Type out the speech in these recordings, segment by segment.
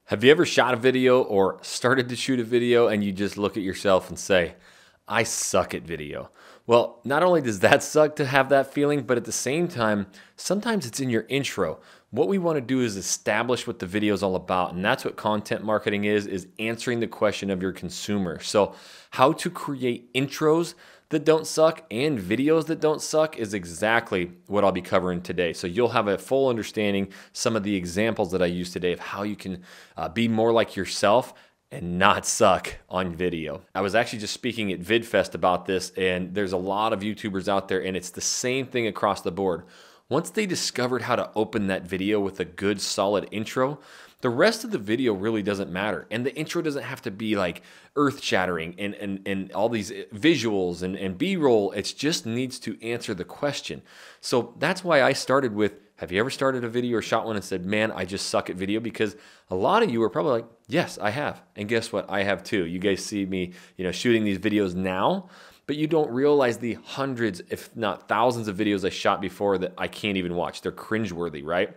Have you ever shot a video or started to shoot a video and you just look at yourself and say, I suck at video? Well, not only does that suck to have that feeling, but at the same time, sometimes it's in your intro. What we want to do is establish what the video is all about, and that's what content marketing is answering the question of your consumer. So how to create intros that don't suck and videos that don't suck is exactly what I'll be covering today. So you'll have a full understanding, some of the examples that I use today of how you can be more like yourself and not suck on video. I was actually just speaking at VidFest about this, and there's a lot of YouTubers out there, and it's the same thing across the board. Once they discovered how to open that video with a good solid intro, the rest of the video really doesn't matter. And the intro doesn't have to be like earth-shattering and all these visuals and B-roll. It just needs to answer the question. So that's why I started with, have you ever started a video or shot one and said, man, I just suck at video? Because a lot of you are probably like, yes, I have. And guess what? I have too. You guys see me, shooting these videos now, but you don't realize the hundreds, if not thousands of videos I shot before that I can't even watch. They're cringeworthy, right?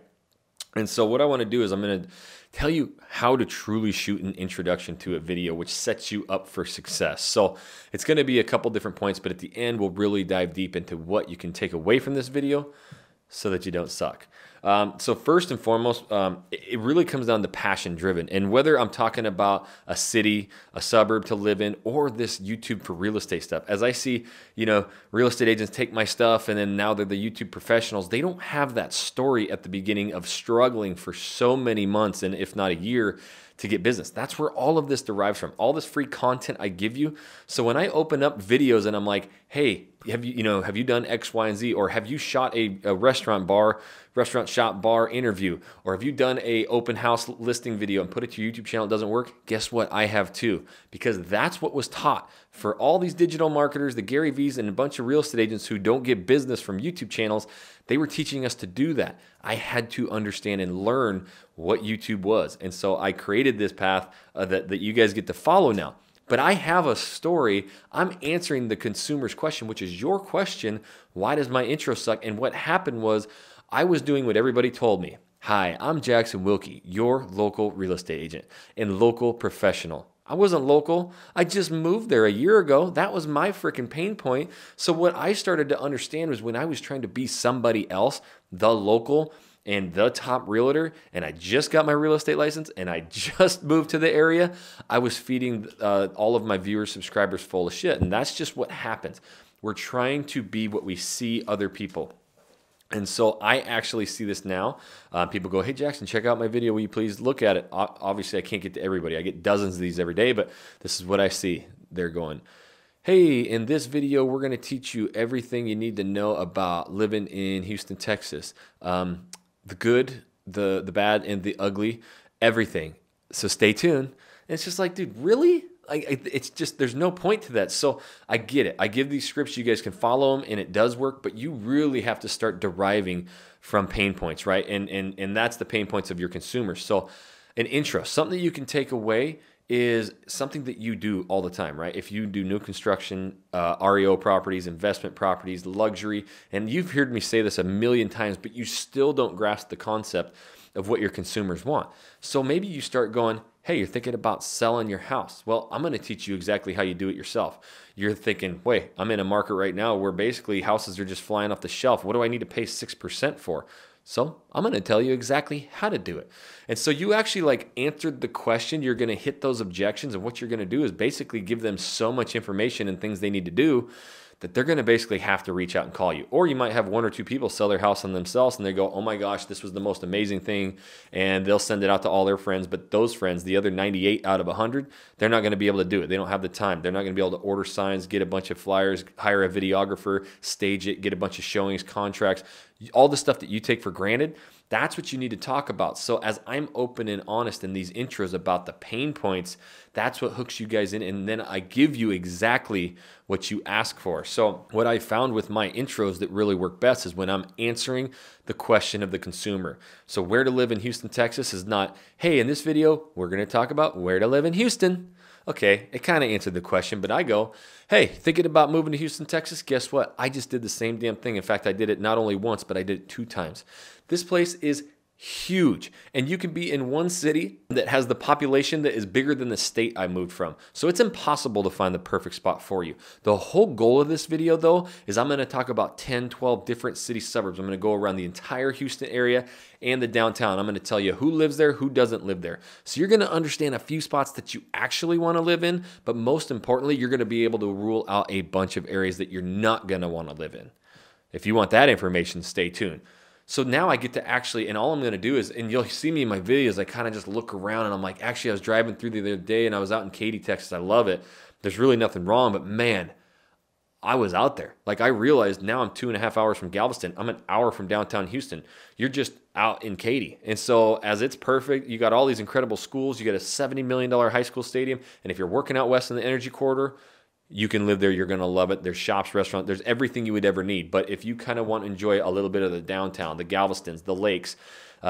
And so what I want to do is I'm going to tell you how to truly shoot an introduction to a video, which sets you up for success. So it's going to be a couple different points, but at the end, we'll really dive deep into what you can take away from this video so that you don't suck. So first and foremost, it really comes down to passion driven. And whether I'm talking about a city, a suburb to live in, or this YouTube for real estate stuff, as I see, real estate agents take my stuff and then now they're the YouTube professionals, they don't have that story at the beginning of struggling for so many months and if not a year to get business. That's where all of this derives from, all this free content I give you. So when I open up videos and I'm like, hey, have you done X, Y, and Z? Or have you shot a restaurant shop bar interview? Or have you done a open house listing video and put it to your YouTube channel, it doesn't work? Guess what? I have too. Because that's what was taught for all these digital marketers, the Gary V's, and a bunch of real estate agents who don't get business from YouTube channels. They were teaching us to do that. I had to understand and learn what YouTube was. And so I created this path that you guys get to follow now. But I have a story. I'm answering the consumer's question, which is your question. Why does my intro suck? And what happened was I was doing what everybody told me. Hi, I'm Jackson Wilkie, your local real estate agent and local professional. I wasn't local. I just moved there a year ago. That was my freaking pain point. So what I started to understand was when I was trying to be somebody else, the local and the top realtor, and I just got my real estate license and I just moved to the area, I was feeding all of my viewers, subscribers full of shit. And that's just what happens. We're trying to be what we see other people. And so I actually see this now. People go, hey, Jackson, check out my video. Will you please look at it? Obviously, I can't get to everybody. I get dozens of these every day, but this is what I see. They're going, hey, in this video, we're going to teach you everything you need to know about living in Houston, Texas. The good, the bad, and the ugly, everything. So stay tuned. And it's just like, dude, really? It's just, there's no point to that. So I get it. I give these scripts, you guys can follow them and it does work, but you really have to start deriving from pain points, right? And that's the pain points of your consumers. So an intro, something that you can take away is something that you do all the time, right? If you do new construction, REO properties, investment properties, luxury, and you've heard me say this a million times, but you still don't grasp the concept of what your consumers want. So maybe you start going, hey, you're thinking about selling your house. Well, I'm going to teach you exactly how you do it yourself. You're thinking, wait, I'm in a market right now where basically houses are just flying off the shelf. What do I need to pay 6% for? So I'm going to tell you exactly how to do it. And so you actually answered the question. You're going to hit those objections, and what you're going to do is basically give them so much information and things they need to do that they're going to basically have to reach out and call you. Or you might have one or two people sell their house on themselves and they go, oh my gosh, this was the most amazing thing. And they'll send it out to all their friends. But those friends, the other 98 out of 100, they're not going to be able to do it. They don't have the time. They're not going to be able to order signs, get a bunch of flyers, hire a videographer, stage it, get a bunch of showings, contracts, all the stuff that you take for granted. That's what you need to talk about. So as I'm open and honest in these intros about the pain points, that's what hooks you guys in. And then I give you exactly what you ask for. So what I found with my intros that really work best is when I'm answering the question of the consumer. So where to live in Houston, Texas is not, hey, in this video, we're going to talk about where to live in Houston. Okay, it kind of answered the question, but I go, hey, thinking about moving to Houston, Texas? Guess what? I just did the same damn thing. In fact, I did it not only once, but I did it 2 times. This place is Huge. And you can be in one city that has the population that is bigger than the state I moved from. So it's impossible to find the perfect spot for you. The whole goal of this video though is I'm going to talk about 10, 12 different city suburbs. I'm going to go around the entire Houston area and the downtown. I'm going to tell you who lives there, who doesn't live there. So you're going to understand a few spots that you actually want to live in, but most importantly, you're going to be able to rule out a bunch of areas that you're not going to want to live in. If you want that information, stay tuned. So now I get to actually, and all I'm going to do is, and you'll see me in my videos, I kind of just look around and I'm like, actually I was driving through the other day and I was out in Katy, Texas. I love it. There's really nothing wrong, but man, I was out there. Like I realized now I'm 2.5 hours from Galveston. I'm an hour from downtown Houston. You're just out in Katy. And so as it's perfect, you got all these incredible schools. You got a $70 million high school stadium. And if you're working out west in the energy corridor, you can live there. You're going to love it. There's shops, restaurants. There's everything you would ever need. But if you kind of want to enjoy a little bit of the downtown, the Galvestons, the lakes,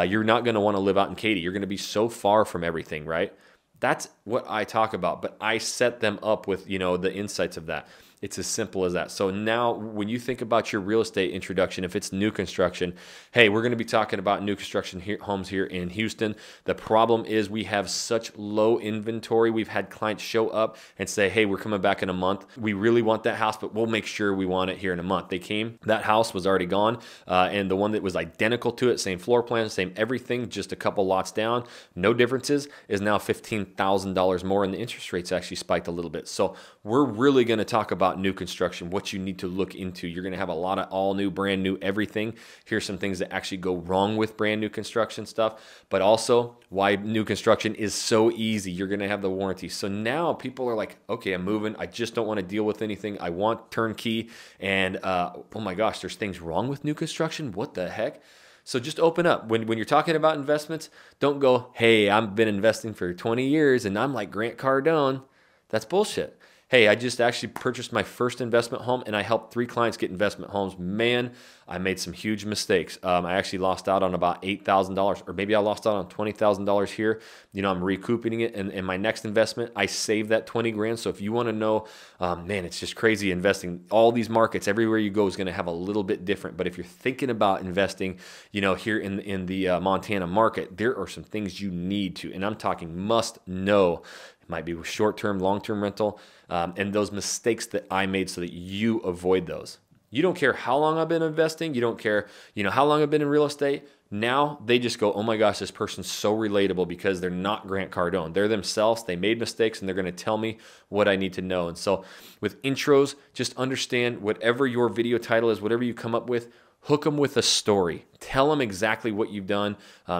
you're not going to want to live out in Katy. You're going to be so far from everything, right? That's what I talk about. But I set them up with, you know, the insights of that. It's as simple as that. So now when you think about your real estate introduction, if it's new construction, hey, we're going to be talking about new construction homes here in Houston. The problem is we have such low inventory. We've had clients show up and say, hey, we're coming back in a month. We really want that house, but we'll make sure we want it here in a month. They came, that house was already gone. And the one that was identical to it, same floor plan, same everything, just a couple lots down, no differences, is now $15,000 more, and the interest rates actually spiked a little bit. So we're really going to talk about new construction, what you need to look into. You're going to have a lot of all new, brand new everything. Here's some things that actually go wrong with brand new construction stuff, but also why new construction is so easy. You're going to have the warranty. So now people are like, okay, I'm moving. I just don't want to deal with anything. I want turnkey. And oh my gosh, there's things wrong with new construction. What the heck? So just open up. When you're talking about investments, don't go, hey, I've been investing for 20 years and I'm like Grant Cardone. That's bullshit. Hey, I just actually purchased my first investment home and I helped 3 clients get investment homes. Man, I made some huge mistakes. I actually lost out on about $8,000, or maybe I lost out on $20,000 here. You know, I'm recouping it. And in my next investment, I saved that 20 grand. So if you want to know, man, it's just crazy investing. All these markets, everywhere you go is going to have a little bit different. But if you're thinking about investing, you know, here in the Montana market, there are some things you need to, and I'm talking must know. Might be short-term, long-term rental, and those mistakes that I made so that you avoid those. You don't care how long I've been investing. You don't care, you know, how long I've been in real estate. Now they just go, oh my gosh, this person's so relatable because they're not Grant Cardone. They're themselves. They made mistakes and they're going to tell me what I need to know. And so with intros, just understand whatever your video title is, whatever you come up with, hook them with a story. Tell them exactly what you've done,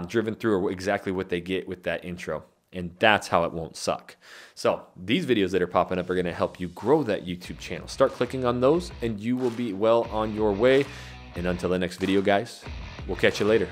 driven through, or exactly what they get with that intro. And that's how it won't suck. So these videos that are popping up are going to help you grow that YouTube channel. Start clicking on those and you will be well on your way. And until the next video, guys, we'll catch you later.